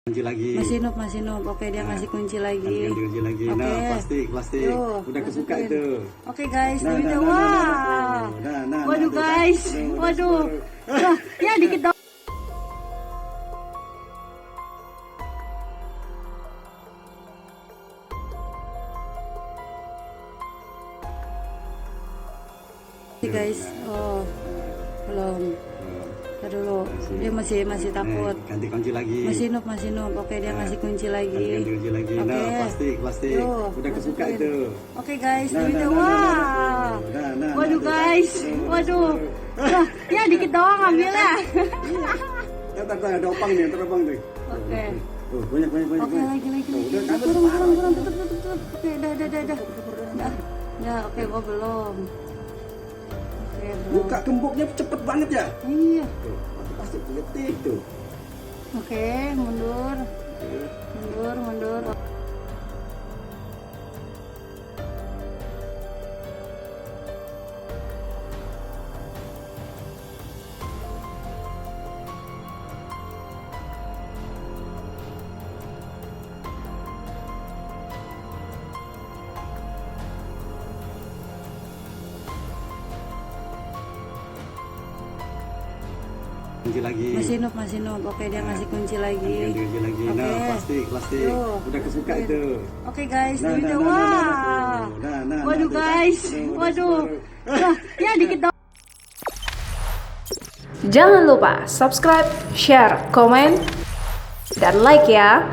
Kunci lagi. Masih noob. Oke, dia ngasih kunci lagi. Kunci lagi. Oke. Nah, plastik. Tuh, Udah kebuka masukin. itu. Oke guys, Nah, itu nah, wah. Waduh tuh, guys, kan? waduh. Wah, ya dikit dong. Guys, oh belum. Ntar dulu, dia masih takut. Ganti kunci lagi. Masih noob. Oke, dia ngasih kunci lagi. Ganti kunci lagi. Oke. Nah, plastik. Tuh, Udah kebuka masukin. itu. Oke guys, Nah, itu nah, wah. Waduh tuh, guys, kan? waduh. Wah, ya dikit doang ambilnya. Ntar ada opang nih, terbang tuh. Oke. Tuh, banyak. Oke, lagi. Udah, kan? Kurang. Tutup. Oke, dah. Ya, oke, gua belum. Oke, belum. Buka gemboknya cepet banget ya. Iya. Tuh, pasti detik tuh. Oke, mundur. Kunci lagi. Masih noob. Oke, dia ngasih kunci lagi. Ganti kunci lagi. Oke. Nah, plastik. Tuh, Udah kebuka masukin. itu. Oke guys, Nah, itu nah, wah. Waduh tuh, kan? guys, waduh. Wah, ya dikit doang. Jangan lupa subscribe, share, komen, dan like ya.